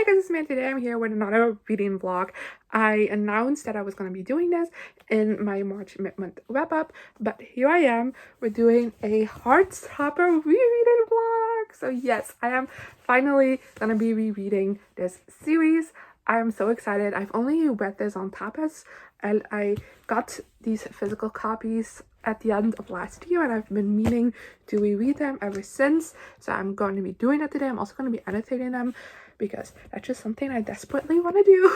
guys, it's me, and today I'm here with another reading vlog. I announced that I was going to be doing this in my March mid-month wrap-up, but here I am. We're doing a Heartstopper rereading vlog. So yes, I am finally going to be rereading this series. I am so excited. I've only read this on tapas, and I got these physical copies at the end of last year, and I've been meaning to reread them ever since. So I'm going to be doing that today. I'm also going to be annotating them because that's just something I desperately want to do.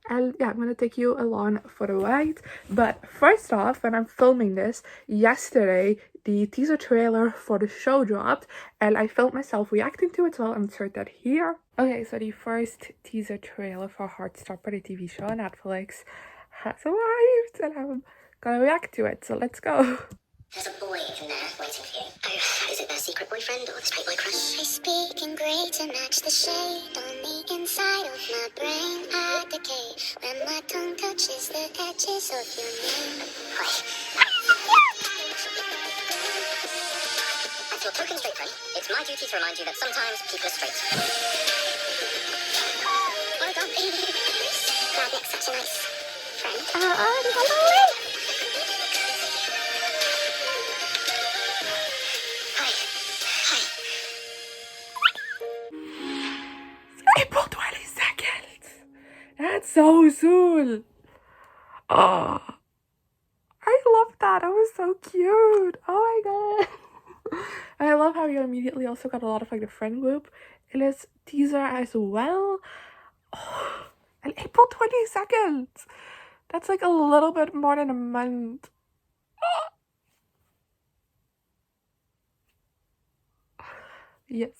And yeah, I'm going to take you along for the ride. But first off, when I'm filming this, yesterday the teaser trailer for the show dropped, and I filmed myself reacting to it, so I'll insert that here. Okay, so the first teaser trailer for Heartstopper, the TV show on Netflix, has arrived, and I'm gonna react to it, so let's go. There's a boy in there waiting for you. Oh, is it their secret boyfriend or the straight boy crush? I speak in grey to match the shade on the inside of my brain. I decay when my tongue touches the edges of your name. As your token straight friend, it's my duty to remind you that sometimes people are straight. Well done. Glad Nick's such a nice friend. April 22nd! That's so soon! Oh, I love that. That was so cute. Oh my god. And I love how you immediately also got a lot of like the friend group in this teaser as well. Oh, and April 22nd! That's like a little bit more than a month. Yes,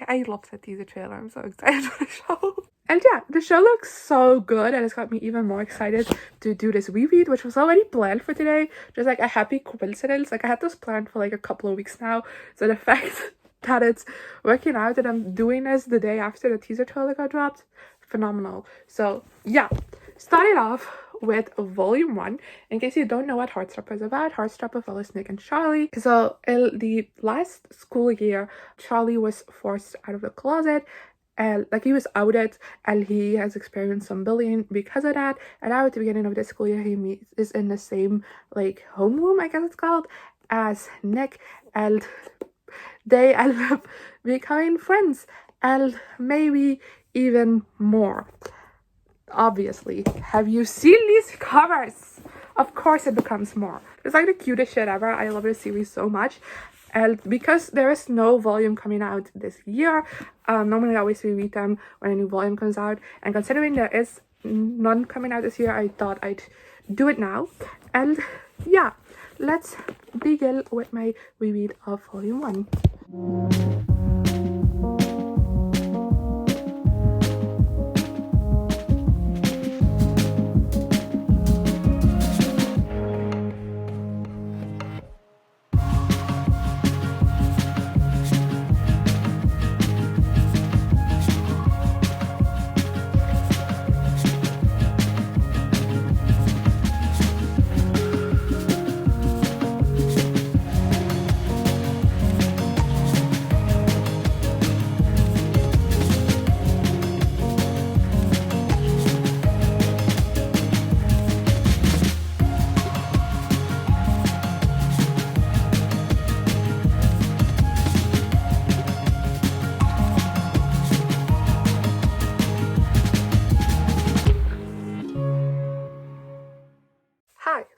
I love that teaser trailer. I'm so excited for the show. And yeah, the show looks so good, and it's got me even more excited to do this reread, which was already planned for today. Just like a happy coincidence. Like I had this planned for like a couple of weeks now. So the fact that it's working out that I'm doing this the day after the teaser trailer got dropped, phenomenal. So yeah, started off with volume 1. In case you don't know what Heartstopper is about, Heartstopper follows Nick and Charlie. So in the last school year, Charlie was forced out of the closet, and like he was outed, and he has experienced some bullying because of that. And now at the beginning of this school year, he is in the same like homeroom, I guess it's called, as Nick, and they end up becoming friends, and maybe even more. Obviously, have you seen these covers? Of course it becomes more. It's like the cutest shit ever. I love this series so much. And because there is no volume coming out this year, normally I always reread them when a new volume comes out. And considering there is none coming out this year, I thought I'd do it now. And yeah, let's begin with my reread of volume 1.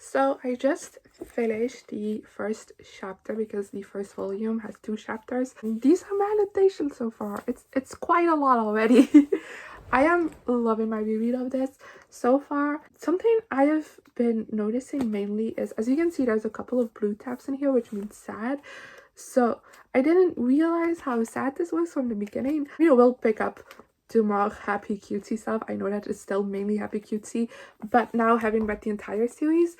So I just finished the first chapter because the first volume has 2 chapters. These are my annotations so far. It's quite a lot already. I am loving my reread of this so far. Something I have been noticing mainly is, as you can see, there's a couple of blue tabs in here, which means sad. So I didn't realize how sad this was from the beginning. You know, we'll pick up to more happy cutesy stuff. I know that it's still mainly happy cutesy, but now having read the entire series,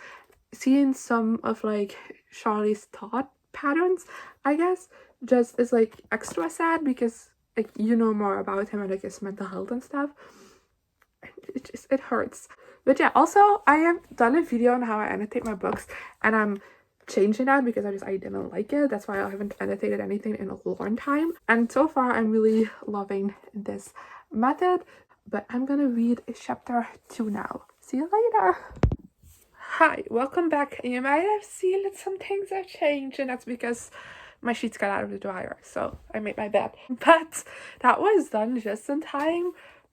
seeing some of like Charlie's thought patterns, I guess, just is like extra sad because like you know more about him and like his mental health and stuff. It hurts. But yeah, also I have done a video on how I annotate my books, and I'm changing that because I didn't like it. That's why I haven't annotated anything in a long time, and so far I'm really loving this method. But I'm gonna read chapter 2 now. See you later. Hi, welcome back. You might have seen that some things have changed, and that's because my sheets got out of the dryer, so I made my bed. But that was done just in time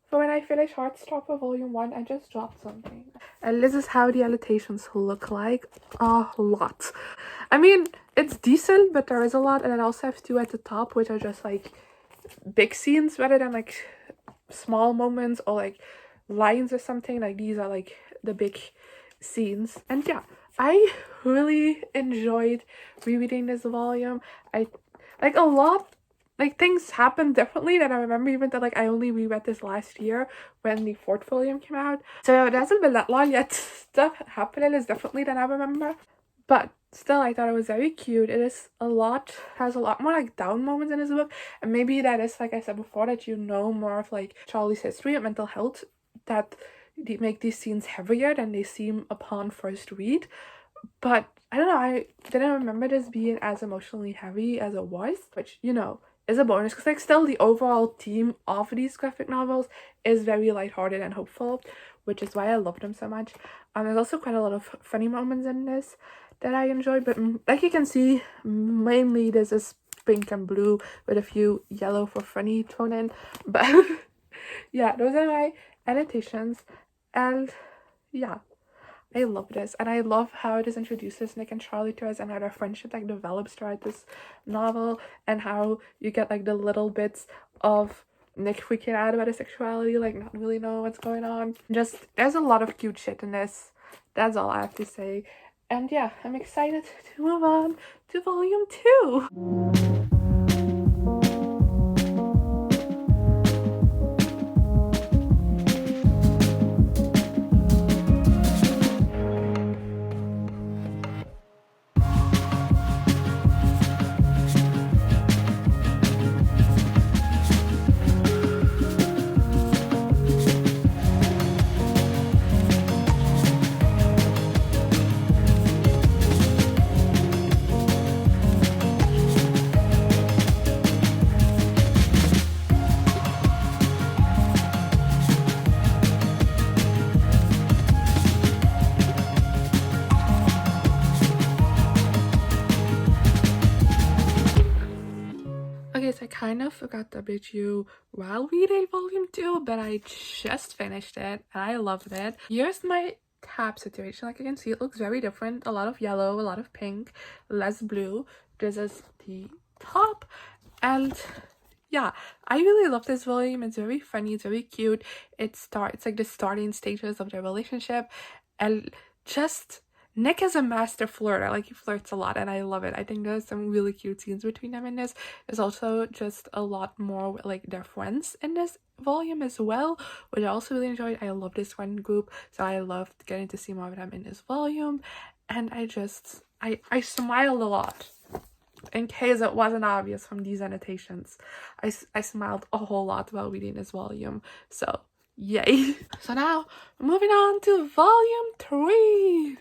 for when I finished Heartstopper Volume 1. I just dropped something. And this is how the annotations look like. A lot. I mean, it's decent, but there is a lot. And I also have 2 at the top, which are just like big scenes rather than like small moments or like lines or something. Like these are like the big scenes. And yeah, I really enjoyed rereading this volume. I like a lot, like things happen differently than I remember, even though like I only reread this last year when the 4th volume came out. So it hasn't been that long yet. Stuff happening is differently than I remember. But still, I thought it was very cute. It is has a lot more like down moments in this book. And maybe that is, like I said before, that you know more of like Charlie's history of mental health, that make these scenes heavier than they seem upon first read. But I don't know, I didn't remember this being as emotionally heavy as it was, which, you know, is a bonus, because like still the overall theme of these graphic novels is very lighthearted and hopeful, which is why I love them so much. There's also quite a lot of funny moments in this that I enjoyed, but like you can see, mainly this is pink and blue with a few yellow for funny thrown in. But yeah, those are my annotations. And yeah, I love this, and I love how this introduces Nick and Charlie to us, and how their friendship like develops throughout this novel, and how you get like the little bits of Nick freaking out about his sexuality, like not really know what's going on. Just there's a lot of cute shit in this. That's all I have to say. And yeah, I'm excited to move on to volume 2. Okay, so I kind of forgot to update you while reading volume 2, but I just finished it and I loved it. Here's my tab situation. Like you can see, it looks very different. A lot of yellow, a lot of pink, less blue. This is the top. And yeah, I really love this volume. It's very funny, it's very cute. It's like the starting stages of their relationship, and just Nick is a master flirter. Like, he flirts a lot, and I love it. I think there's some really cute scenes between them in this. There's also just a lot more like their friends in this volume as well, which I also really enjoyed. I love this friend group, so I loved getting to see more of them in this volume. And I smiled a lot. In case it wasn't obvious from these annotations, I smiled a whole lot while reading this volume, so yay. So now, moving on to volume 3.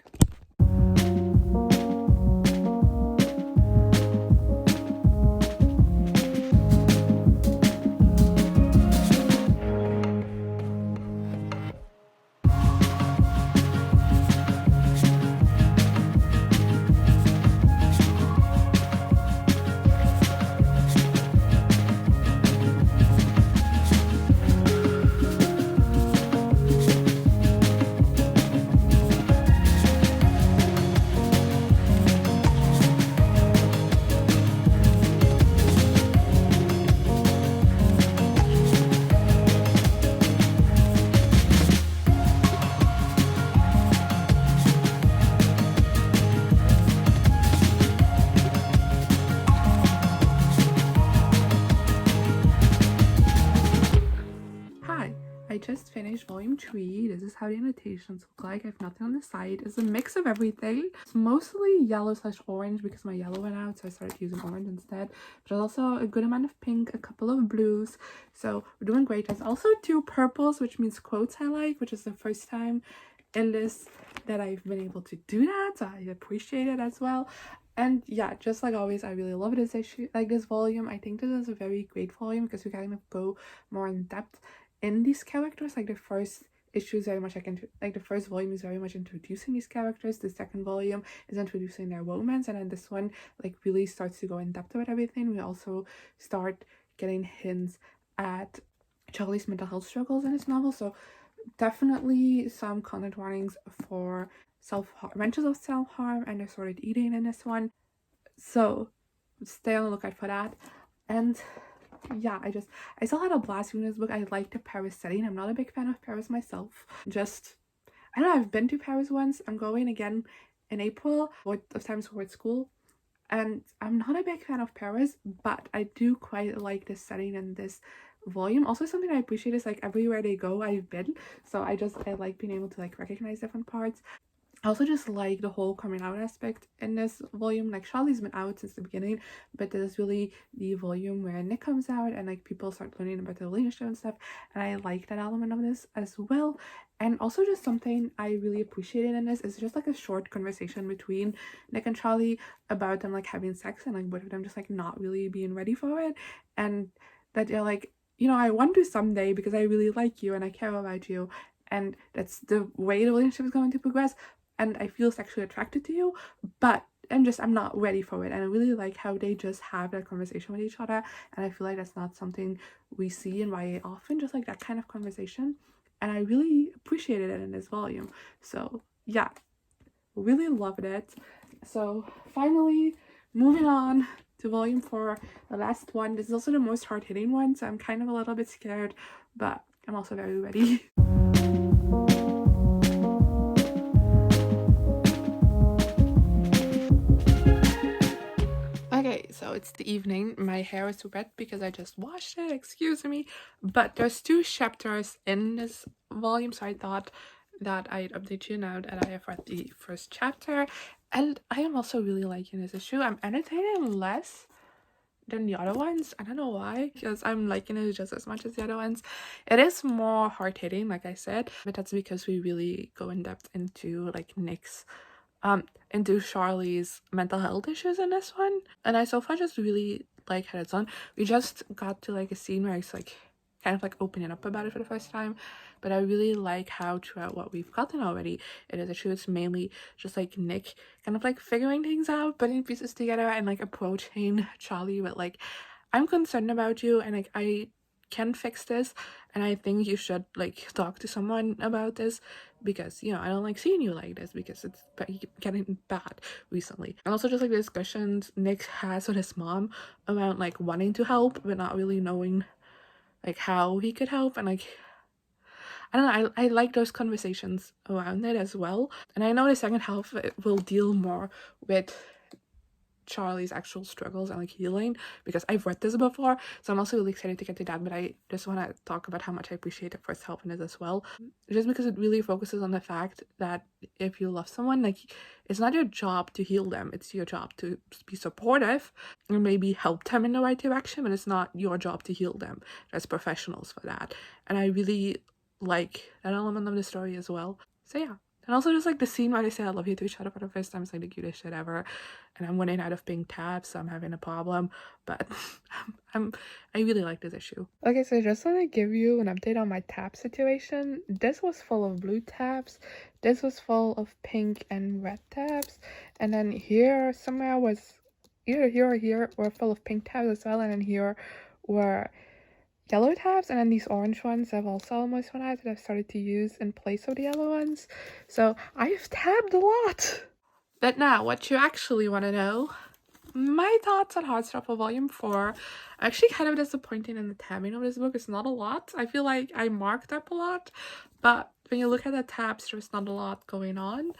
I just finished volume 3. This is how the annotations look like. I have nothing on the side. It's a mix of everything. It's mostly yellow/orange because my yellow went out, so I started using orange instead. But there's also a good amount of pink, a couple of blues. So we're doing great. There's also 2 purples, which means quotes I like, which is the first time in this that I've been able to do that, so I appreciate it as well. And yeah, just like always, I really love this issue, like this volume. I think this is a very great volume because we kind of go more in depth in these characters. Like the first issue is very much like the first volume is very much introducing these characters, the second volume is introducing their romance, and then this one like really starts to go in depth with everything. We also start getting hints at Charlie's mental health struggles in this novel, so definitely some content warnings for mentions of self-harm and disordered eating in this one, so stay on the lookout for that. And yeah, I still had a blast reading this book. I like the Paris setting. I'm not a big fan of Paris myself. I don't know, I've been to Paris once. I'm going again in April of times for school. And I'm not a big fan of Paris, but I do quite like this setting in this volume. Also, something I appreciate is like everywhere they go, I've been. So I like being able to like recognize different parts. I also just like the whole coming out aspect in this volume. Like Charlie's been out since the beginning, but this is really the volume where Nick comes out and like people start learning about the relationship and stuff. And I like that element of this as well. And also just something I really appreciated in this is just like a short conversation between Nick and Charlie about them like having sex and like both of them just like not really being ready for it. And that they're like, you know, I want to someday because I really like you and I care about you. And that's the way the relationship is going to progress. And I feel sexually attracted to you, but I'm not ready for it. And I really like how they just have that conversation with each other. And I feel like that's not something we see in YA often, just like that kind of conversation. And I really appreciated it in this volume. So yeah, really loved it. So finally, moving on to volume 4, the last one. This is also the most hard-hitting one, so I'm kind of a little bit scared, but I'm also very ready. Okay, so it's the evening. My hair is wet because I just washed it, excuse me. But there's 2 chapters in this volume, so I thought that I'd update you now that I have read the first chapter. And I am also really liking this issue. I'm annotating less than the other ones. I don't know why, because I'm liking it just as much as the other ones. It is more hard-hitting, like I said, but that's because we really go in depth into like Nick's into Charlie's mental health issues in this one, and I so far just really like how it's done. We just got to like a scene where it's like kind of like opening up about it for the first time, but I really like how throughout what we've gotten already, it is actually it's mainly just like Nick kind of like figuring things out, putting pieces together, and like approaching Charlie with like, I'm concerned about you and like I can fix this and I think you should like talk to someone about this because, you know, I don't like seeing you like this because it's getting bad recently. And also just like the discussions Nick has with his mom around like wanting to help but not really knowing like how he could help, and like I don't know, I like those conversations around it as well. And I know the second half it will deal more with Charlie's actual struggles and like healing because I've read this before, so I'm also really excited to get to that. But I just want to talk about how much I appreciate the first half in it as well, just because it really focuses on the fact that if you love someone, like it's not your job to heal them, it's your job to be supportive and maybe help them in the right direction, but it's not your job to heal them. There's professionals for that, and I really like that element of the story as well. So yeah. And also just like the scene where they say I love you to each other for the first time is like the cutest shit ever. And I'm running out of pink tabs, so I'm having a problem. But I really like this issue. Okay, so I just want to give you an update on my tab situation. This was full of blue tabs. This was full of pink and red tabs. And then here somewhere was either here or here were full of pink tabs as well. And then here were yellow tabs, and then these orange ones I've also almost run out that I've started to use in place of the yellow ones. So I've tabbed a lot. But now, what you actually want to know, my thoughts on Heartstopper Volume 4. I'm actually kind of disappointed in the tabbing of this book. It's not a lot. I feel like I marked up a lot, but when you look at the tabs, there's not a lot going on.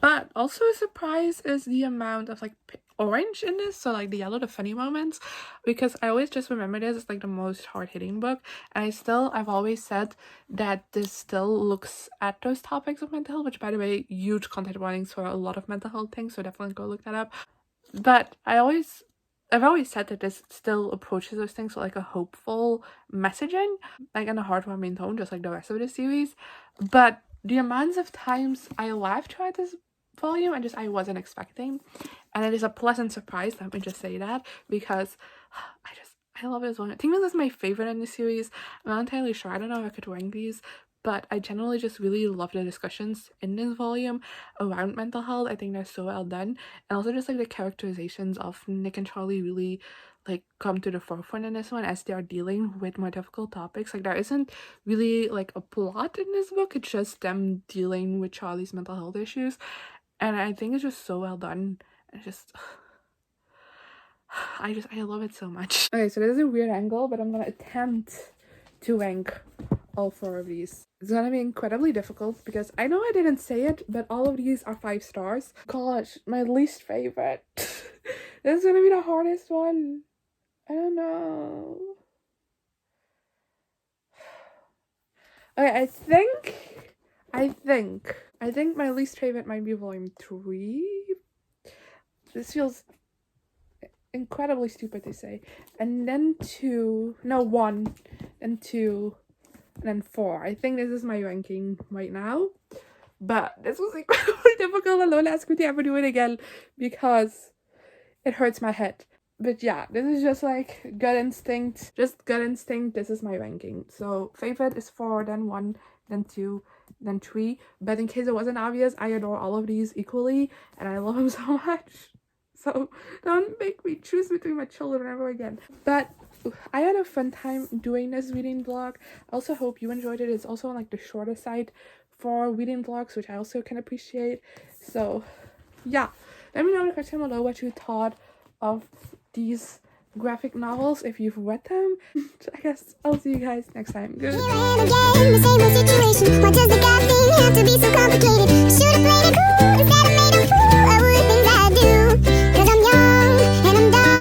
But also a surprise is the amount of like orange in this, so like the yellow, the funny moments, because I always just remember this as like the most hard-hitting book, and I've always said that this still looks at those topics of mental health, which by the way, huge content warnings for a lot of mental health things, so definitely go look that up. But I've always said that this still approaches those things with like a hopeful messaging, like in a heartwarming tone, just like the rest of the series. But the amounts of times I laughed throughout this volume and I wasn't expecting, and it is a pleasant surprise, let me just say that, because I love this one. I think this is my favorite in the series. I'm not entirely sure. I don't know if I could rank these, but I generally just really love the discussions in this volume around mental health. I think they're so well done. And also just like the characterizations of Nick and Charlie really like come to the forefront in this one as they are dealing with more difficult topics. Like there isn't really like a plot in this book. It's just them dealing with Charlie's mental health issues. And I think it's just so well done. It's just I love it so much. Okay, so this is a weird angle, but I'm gonna attempt to rank all 4 of these. It's gonna be incredibly difficult because I know I didn't say it, but all of these are 5 stars. Gosh, my least favorite. This is gonna be the hardest one. I don't know. Okay, I think my least favorite might be volume 3. This feels incredibly stupid to say. And then 1 and 2 and then 4. I think this is my ranking right now, but this was incredibly difficult and don't ask me to ever do it again because it hurts my head. But yeah, this is just like gut instinct. This is my ranking. So favorite is 4, then 1, then 2, then 3. But in case it wasn't obvious, I adore all of these equally and I love them so much. So don't make me choose between my children ever again. But I had a fun time doing this reading vlog. I also hope you enjoyed it. It's also on like the shorter side for reading vlogs, which I also can appreciate. So yeah, let me know in the question below what you thought of these graphic novels, if you've read them. I guess I'll see you guys next time. Good. Here I am again, the same old situation. Why does the God thing have to be so complicated? I should have played it cool instead